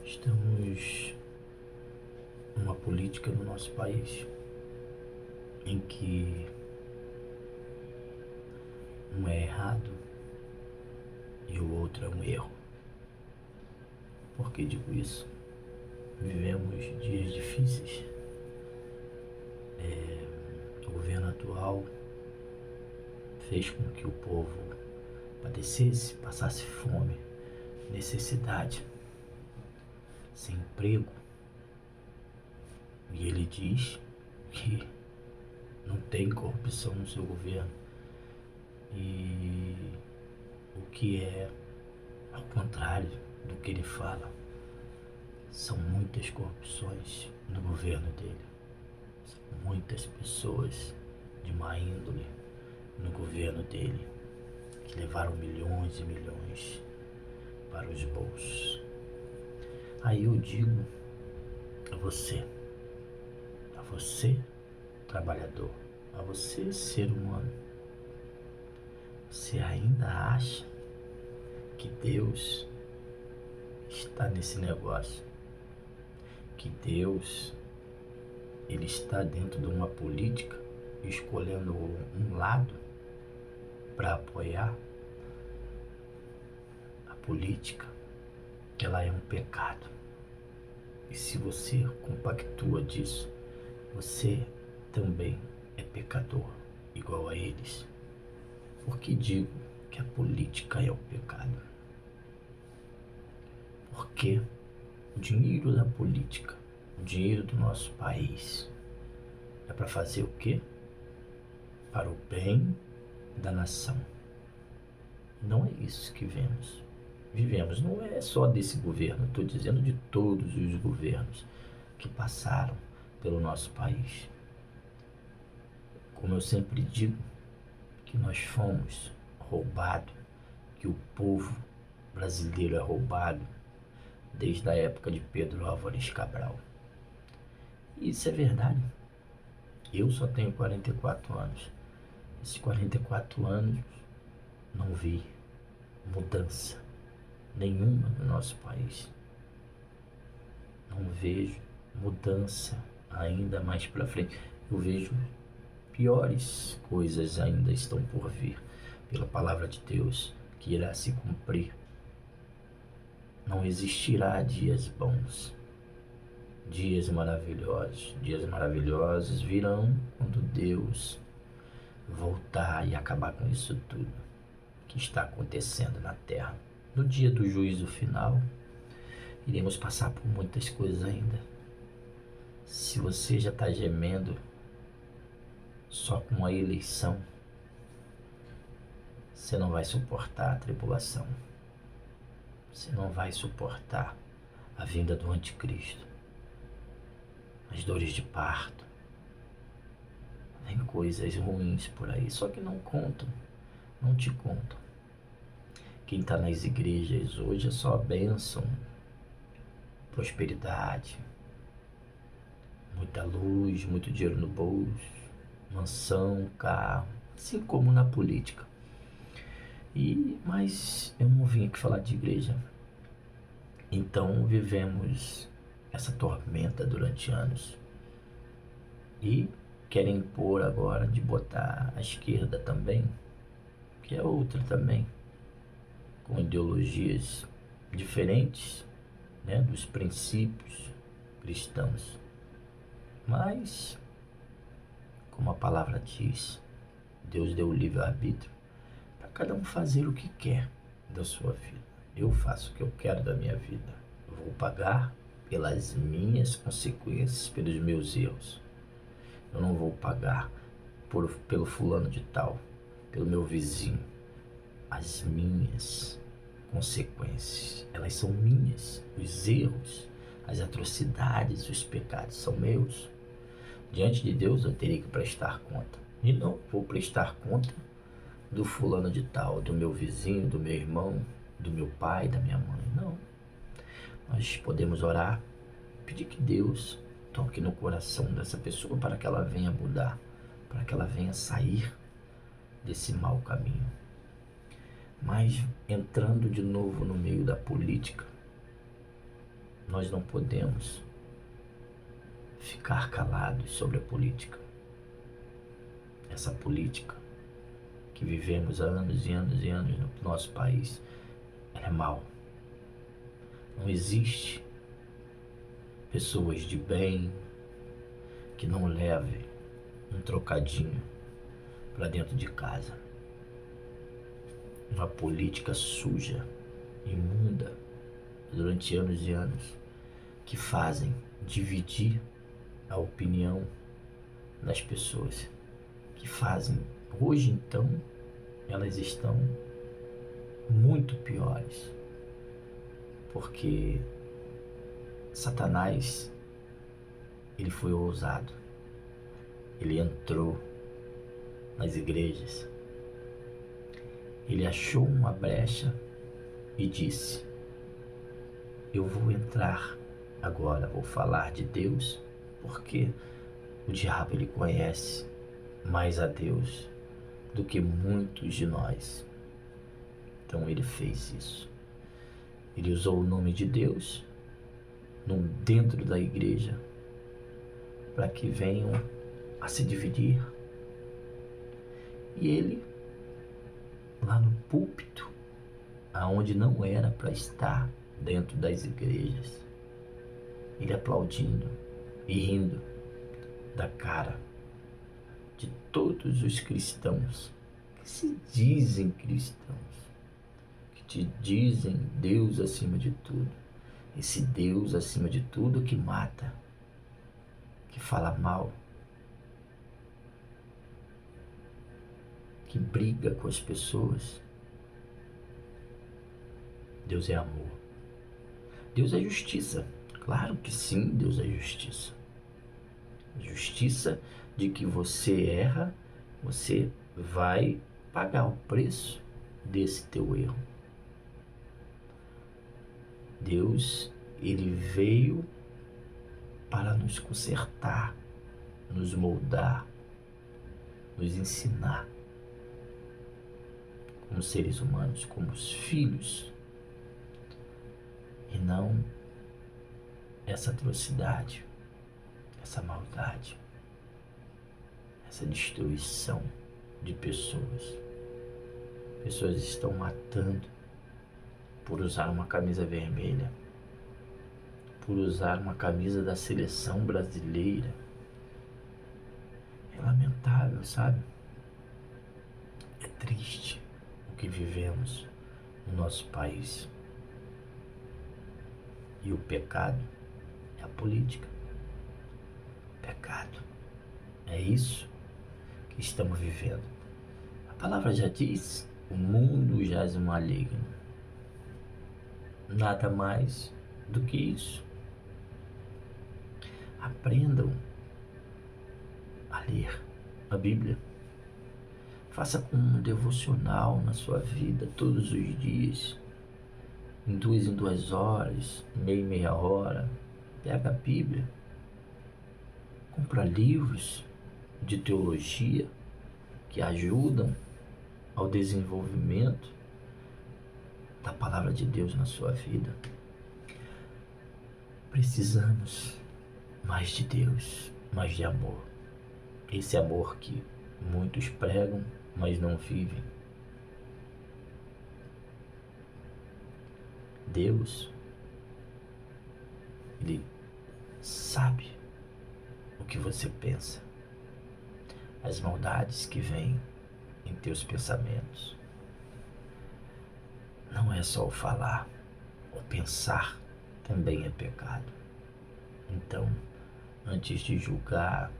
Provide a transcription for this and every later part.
Estamos numa política no nosso país em que um é errado e o outro é um erro. Por que digo isso? Vivemos dias difíceis. O governo atual fez com que o povo padecesse, passasse fome, necessidade, sem emprego. E ele diz que não tem corrupção no seu governo. E o que é ao contrário do que ele fala. São muitas corrupções no governo dele. São muitas pessoas de má índole no governo dele, que levaram milhões e milhões para os bolsos. Aí eu digo a você trabalhador, a você ser humano, você ainda acha que Deus está nesse negócio? Que Deus, ele está dentro de uma política, escolhendo um lado para apoiar? A política, ela é um pecado. E se você compactua disso, você também é pecador, igual a eles. Por que digo que a política é o pecado? Porque o dinheiro da política, o dinheiro do nosso país, é para fazer o quê? Para o bem da nação. Não é isso que vivemos. Não é só desse governo, estou dizendo de todos os governos que passaram pelo nosso país. Como eu sempre digo, que nós fomos roubados, que o povo brasileiro é roubado desde a época de Pedro Álvares Cabral. E isso é verdade. Eu só tenho 44 anos. Esses 44 anos não vi mudança nenhuma no nosso país. Não vejo mudança ainda mais para frente. Eu vejo piores coisas ainda estão por vir, pela palavra de Deus, que irá se cumprir. Não existirá dias bons, dias maravilhosos. Dias maravilhosos virão quando Deus voltar e acabar com isso tudo que está acontecendo na terra. No dia do juízo final, iremos passar por muitas coisas ainda. Se você já está gemendo só com a eleição, você não vai suportar a tribulação. Você não vai suportar a vinda do anticristo, as dores de parto. Vem coisas ruins por aí, só que não contam, não te contam. Quem está nas igrejas hoje é só bênção, prosperidade, muita luz, muito dinheiro no bolso, mansão, carro, assim como na política. Mas eu não vim aqui falar de igreja. Então vivemos essa tormenta durante anos e querem impor agora de botar a esquerda também, que é outra também, com ideologias diferentes, né, dos princípios cristãos. Mas, como a palavra diz, Deus deu o livre-arbítrio para cada um fazer o que quer da sua vida. Eu faço o que eu quero da minha vida. Eu vou pagar pelas minhas consequências, pelos meus erros. Eu não vou pagar pelo fulano de tal, pelo meu vizinho. As minhas consequências, elas são minhas. Os erros, as atrocidades, os pecados são meus. Diante de Deus eu teria que prestar conta. E não vou prestar conta do fulano de tal, do meu vizinho, do meu irmão, do meu pai, da minha mãe. Não. Nós podemos orar, pedir que Deus toque no coração dessa pessoa para que ela venha mudar, para que ela venha sair desse mau caminho. Mas entrando de novo no meio da política, Nós não podemos ficar calados sobre a política. Essa política que vivemos há anos e anos e anos no nosso país, ela é mal. Não existe pessoas de bem que não levem um trocadinho para dentro de casa. Uma política suja, imunda, durante anos e anos, que fazem dividir a opinião das pessoas, que fazem, hoje então, elas estão muito piores, porque Satanás, ele foi ousado, ele entrou nas igrejas, ele achou uma brecha e disse: eu vou entrar agora, vou falar de Deus, porque o diabo ele conhece mais a Deus do que muitos de nós. Então ele fez isso. Ele usou o nome de Deus dentro da igreja para que venham a se dividir. E ele, lá no púlpito, aonde não era para estar, dentro das igrejas, ele aplaudindo e rindo da cara de todos os cristãos que se dizem cristãos, que te dizem Deus acima de tudo. Esse Deus acima de tudo que mata, que fala mal, que briga com as pessoas. Deus é amor. Deus é justiça. Claro que sim, Deus é justiça. Justiça de que você erra, você vai pagar o preço desse teu erro. Deus, ele veio para nos consertar, nos moldar, nos ensinar como seres humanos, como os filhos, e não essa atrocidade, essa maldade, essa destruição de pessoas. Pessoas estão matando por usar uma camisa vermelha, por usar uma camisa da seleção brasileira. É lamentável, sabe? É triste o que vivemos no nosso país. E o pecado é a política. Pecado. É isso que estamos vivendo. A palavra já diz: o mundo jaz maligno. Nada mais do que isso. Aprendam a ler a Bíblia. Faça como um devocional na sua vida todos os dias. Em 2 horas, meia hora. Pega a Bíblia. Compra livros de teologia que ajudam ao desenvolvimento da palavra de Deus na sua vida. Precisamos mais de Deus, mais de amor. Esse amor que muitos pregam, mas não vivem. Deus, ele sabe o que você pensa, as maldades que vêm em teus pensamentos. Não é só o falar, o pensar também é pecado. Então, antes de julgar,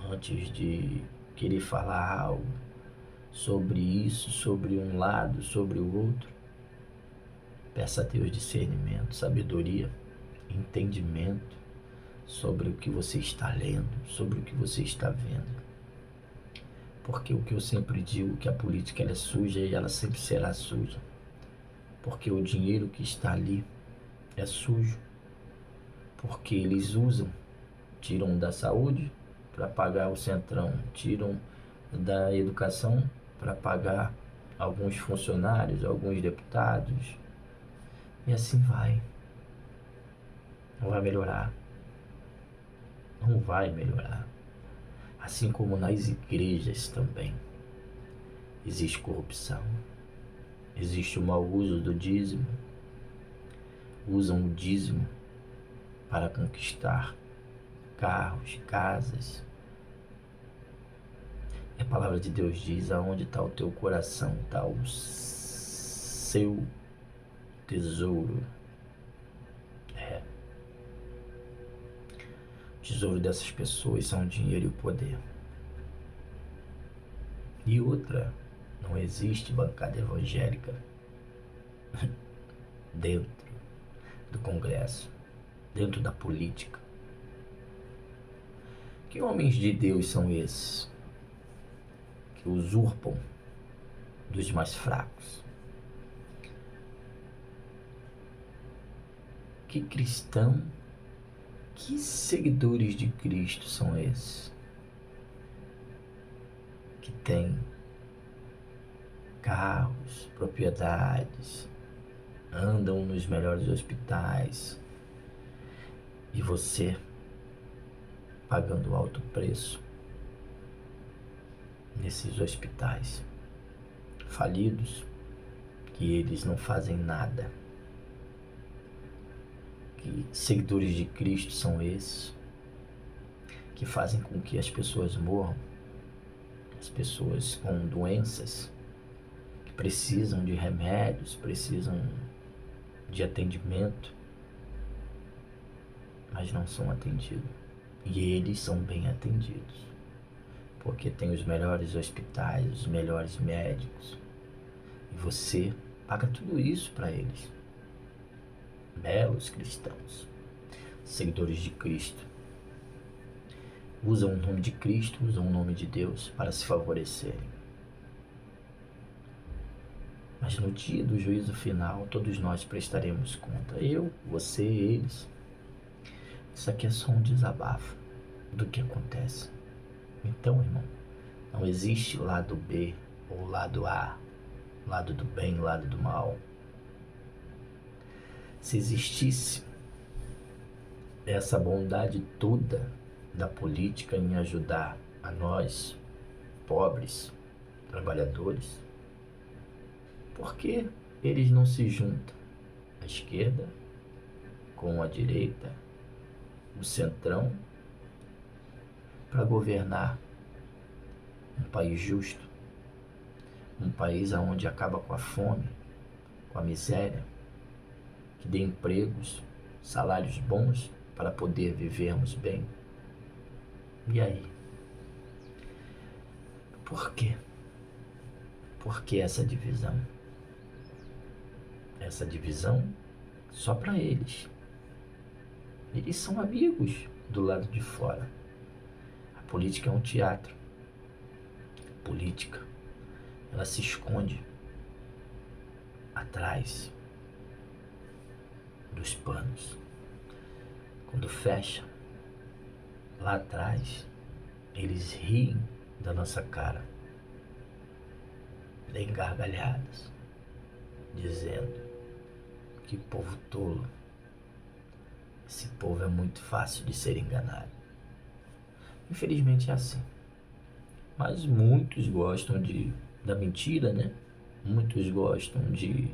antes de querer falar algo sobre isso, sobre um lado, sobre o outro, peça a Deus discernimento, sabedoria, entendimento sobre o que você está lendo, sobre o que você está vendo. Porque o que eu sempre digo, que a política ela é suja e ela sempre será suja. Porque o dinheiro que está ali é sujo. Porque eles tiram da saúde para pagar o centrão, tiram da educação para pagar alguns funcionários, alguns deputados, e assim vai. Não vai melhorar. Não vai melhorar. Assim como nas igrejas também existe corrupção, existe o mau uso do dízimo. Usam o dízimo para conquistar carros, casas. E a palavra de Deus diz: aonde está o teu coração, está o seu tesouro. O tesouro dessas pessoas são o dinheiro e o poder. E outra, não existe bancada evangélica dentro do Congresso, dentro da política. Que homens de Deus são esses que usurpam dos mais fracos? Que cristão, que seguidores de Cristo são esses que têm carros, propriedades, andam nos melhores hospitais, e você pagando alto preço nesses hospitais falidos, que eles não fazem nada? Que seguidores de Cristo são esses que fazem com que as pessoas morram, as pessoas com doenças, que precisam de remédios, precisam de atendimento, mas não são atendidos. E eles são bem atendidos, porque tem os melhores hospitais, os melhores médicos, e você paga tudo isso para eles. Belos cristãos, seguidores de Cristo, usam o nome de Cristo, usam o nome de Deus para se favorecerem. Mas no dia do juízo final, todos nós prestaremos conta. Eu, você, eles. Isso aqui é só um desabafo do que acontece. Então, irmão, não existe lado B ou lado A, lado do bem, lado do mal. Se existisse essa bondade toda da política em ajudar a nós, pobres, trabalhadores, por que eles não se juntam? A esquerda com a direita, o centrão, para governar um país justo, um país onde acaba com a fome, com a miséria, que dê empregos, salários bons para poder vivermos bem. E aí? Por quê? Por que essa divisão? Essa divisão só para eles. Eles são amigos do lado de fora. A política é um teatro. A política, ela se esconde atrás dos panos. Quando fecha, lá atrás, eles riem da nossa cara, dêem gargalhadas, dizendo: que povo tolo, esse povo é muito fácil de ser enganado. Infelizmente é assim. Mas muitos gostam da mentira, né? Muitos gostam de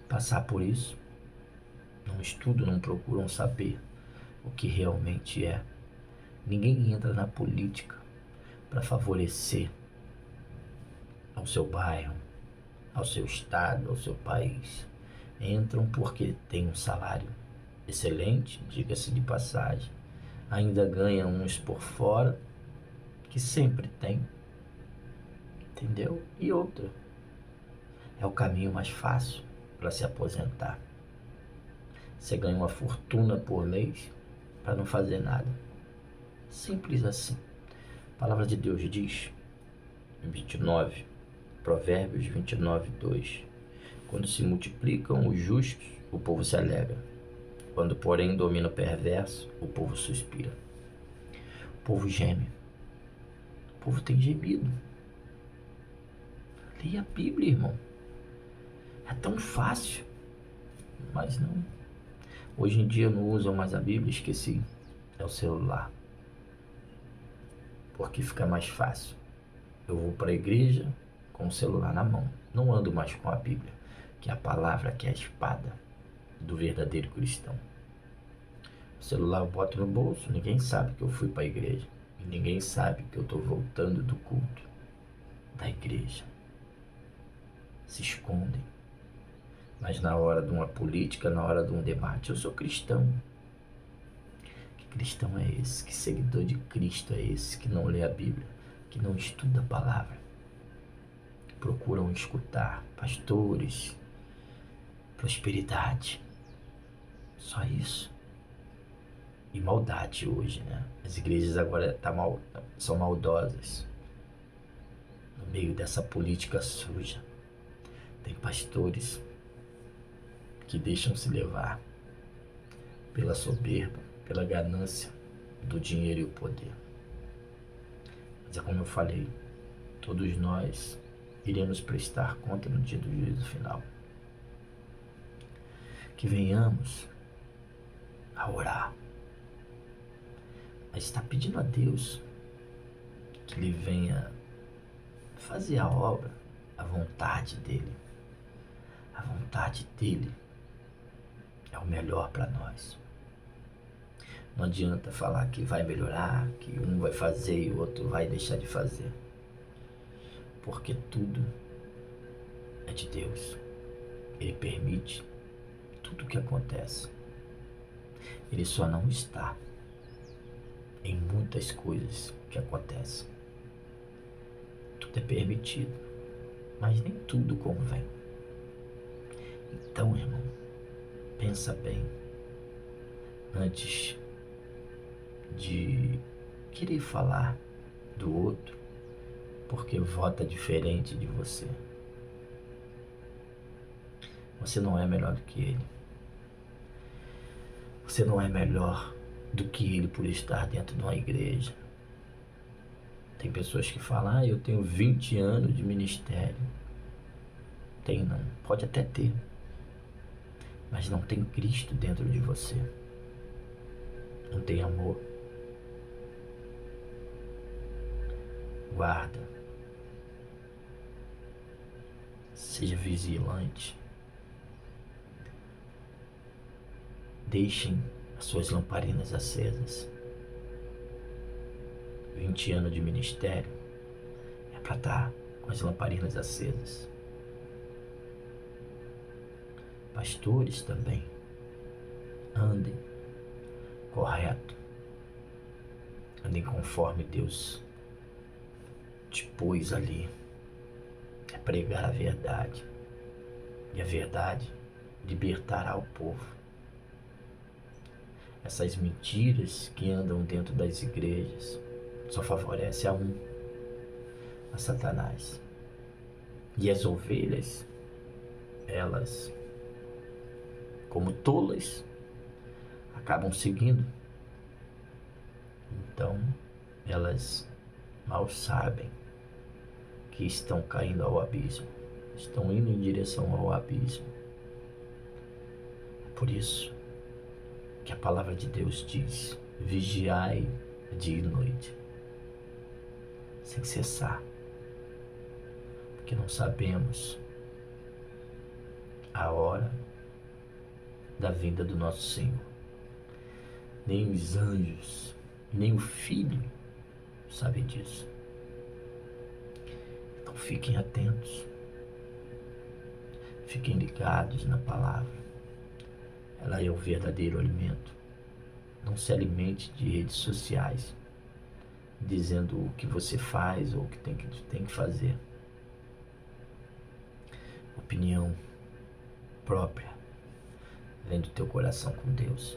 passar por isso. Não estudam, não procuram saber o que realmente é. Ninguém entra na política para favorecer ao seu bairro, ao seu estado, ao seu país. Entram porque tem um salário excelente, diga-se de passagem. Ainda ganham uns por fora, que sempre tem. Entendeu? E outra, é o caminho mais fácil para se aposentar. Você ganha uma fortuna por mês para não fazer nada. Simples assim. A palavra de Deus diz em 29, Provérbios 29, 2: quando se multiplicam os justos, o povo se alegra. Quando, porém, domina o perverso, o povo suspira. O povo geme. O povo tem gemido. Leia a Bíblia, irmão. É tão fácil, mas não. Hoje em dia não usam mais a Bíblia, esqueci. É o celular. Porque fica mais fácil. Eu vou para a igreja com o celular na mão. Não ando mais com a Bíblia, que é a palavra, que é a espada do verdadeiro cristão. O celular eu boto no bolso, ninguém sabe que eu fui para a igreja. E ninguém sabe que eu estou voltando do culto da igreja. Se escondem. Mas na hora de uma política, na hora de um debate, eu sou cristão. Que cristão é esse? Que seguidor de Cristo é esse que não lê a Bíblia, que não estuda a palavra? Procuram escutar pastores, prosperidade, só isso. E maldade hoje, né? As igrejas agora são maldosas no meio dessa política suja. Tem pastores que deixam se levar pela soberba, pela ganância do dinheiro e o poder. Mas é como eu falei, todos nós iremos prestar conta no dia do juízo final. Que venhamos a orar, mas está pedindo a Deus que Ele venha fazer a obra, a vontade dEle. A vontade dEle é o melhor para nós. Não adianta falar que vai melhorar, que um vai fazer e o outro vai deixar de fazer. Porque tudo é de Deus. Ele permite tudo o que acontece. Ele só não está em muitas coisas que acontecem. Tudo é permitido, mas nem tudo convém. Então, irmão, pensa bem antes de querer falar do outro porque vota diferente de você. Você não é melhor do que ele. Você não é melhor do que ele por estar dentro de uma igreja. Tem pessoas que falam, eu tenho 20 anos de ministério. Tem não, pode até ter, mas não tem Cristo dentro de você. Não tem amor. Guarda. Seja vigilante. Deixem as suas lamparinas acesas. 20 anos de ministério é para estar com as lamparinas acesas. Pastores também. Andem correto. Andem conforme Deus te pôs ali. É pregar a verdade. E a verdade libertará o povo. Essas mentiras que andam dentro das igrejas só favorece a Satanás. E as ovelhas, elas, como tolas, acabam seguindo. Então, elas mal sabem que estão caindo ao abismo, estão indo em direção ao abismo. Por isso que a palavra de Deus diz: vigiai dia e noite, sem cessar, porque não sabemos a hora da vinda do nosso Senhor. Nem os anjos, nem o Filho sabem disso. Então fiquem atentos, fiquem ligados na palavra. Ela é o verdadeiro alimento. Não se alimente de redes sociais, dizendo o que você faz ou o que tem que fazer. Opinião própria vem do teu coração com Deus.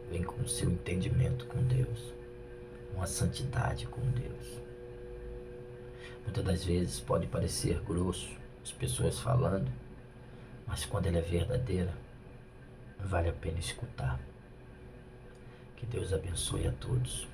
Vem com o seu entendimento com Deus. Uma santidade com Deus. Muitas das vezes pode parecer grosso as pessoas falando, mas quando ela é verdadeira, vale a pena escutar. Que Deus abençoe a todos.